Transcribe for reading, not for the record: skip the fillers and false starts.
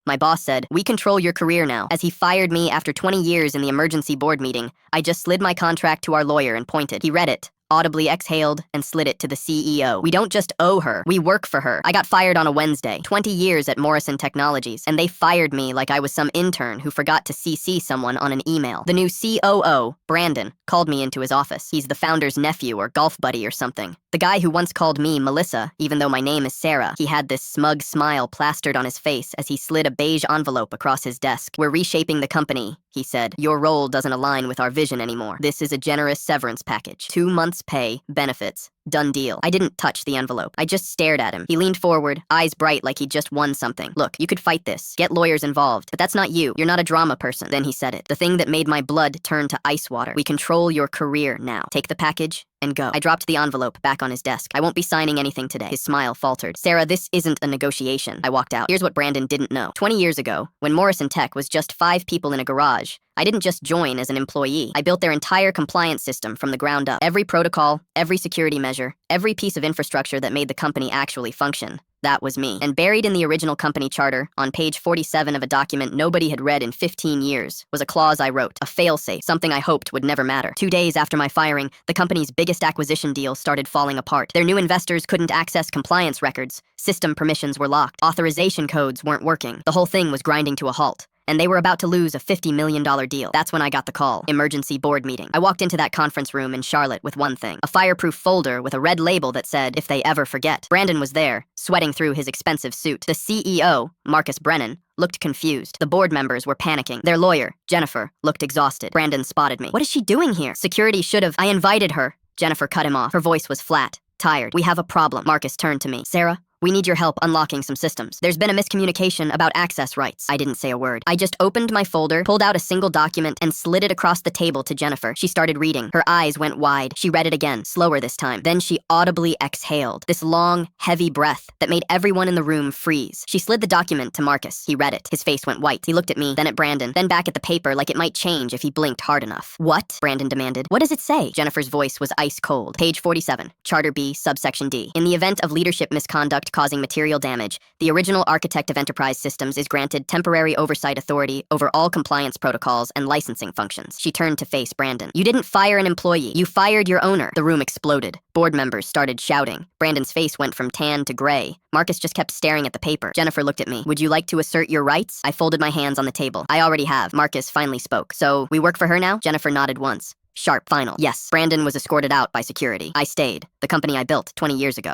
My boss said, "We control your career now." As he fired me after 20 years in the emergency board meeting, I just slid my contract to our lawyer and pointed. He read it, audibly exhaled, and slid it to the CEO. "We don't just owe her, we work for her." I got fired on a Wednesday, 20 years at Morrison Technologies, and they fired me like I was some intern who forgot to CC someone on an email. The new COO, Brandon, called me into his office. He's the founder's nephew or golf buddy or something. The guy who once called me Melissa, even though my name is Sarah. He had this smug smile plastered on his face as he slid a beige envelope across his desk. "We're reshaping the company," he said. "Your role doesn't align with our vision anymore. This is a generous severance package. 2 months' pay, benefits. Done deal." I didn't touch the envelope. I just stared at him. He leaned forward, eyes bright like he'd just won something. "Look, you could fight this. Get lawyers involved. But that's not you. You're not a drama person." Then he said it. The thing that made my blood turn to ice water. "We control your career now. Take the package and go." I dropped the envelope back on his desk. "I won't be signing anything today." His smile faltered. "Sarah, this isn't a negotiation." I walked out. Here's what Brandon didn't know. 20 years ago, when Morrison Tech was just 5 people in a garage, I didn't just join as an employee. I built their entire compliance system from the ground up. Every protocol, every security measure, every piece of infrastructure that made the company actually function. That was me. And buried in the original company charter, on page 47 of a document nobody had read in 15 years, was a clause I wrote, a failsafe, something I hoped would never matter. 2 days after my firing, the company's biggest acquisition deal started falling apart. Their new investors couldn't access compliance records, system permissions were locked, authorization codes weren't working. The whole thing was grinding to a halt. And they were about to lose a $50 million deal. That's when I got the call. Emergency board meeting. I walked into that conference room in Charlotte with one thing. A fireproof folder with a red label that said, "If they ever forget." Brandon was there, sweating through his expensive suit. The CEO, Marcus Brennan, looked confused. The board members were panicking. Their lawyer, Jennifer, looked exhausted. Brandon spotted me. "What is she doing here?" "Security should have—" "I invited her." Jennifer cut him off. Her voice was flat, tired. "We have a problem." Marcus turned to me. "Sarah, we need your help unlocking some systems. There's been a miscommunication about access rights." I didn't say a word. I just opened my folder, pulled out a single document, and slid it across the table to Jennifer. She started reading. Her eyes went wide. She read it again, slower this time. Then she audibly exhaled, this long, heavy breath that made everyone in the room freeze. She slid the document to Marcus. He read it. His face went white. He looked at me, then at Brandon, then back at the paper like it might change if he blinked hard enough. "What?" Brandon demanded. "What does it say?" Jennifer's voice was ice cold. Page 47, Charter B, subsection D. "In the event of leadership misconduct causing material damage, the original architect of enterprise systems is granted temporary oversight authority over all compliance protocols and licensing functions." She turned to face Brandon. "You didn't fire an employee. You fired your owner." The room exploded. Board members started shouting. Brandon's face went from tan to gray. Marcus just kept staring at the paper. Jennifer looked at me. "Would you like to assert your rights?" I folded my hands on the table. "I already have." Marcus finally spoke. "So, we work for her now?" Jennifer nodded once. Sharp, final. "Yes." Brandon was escorted out by security. I stayed. The company I built 20 years ago.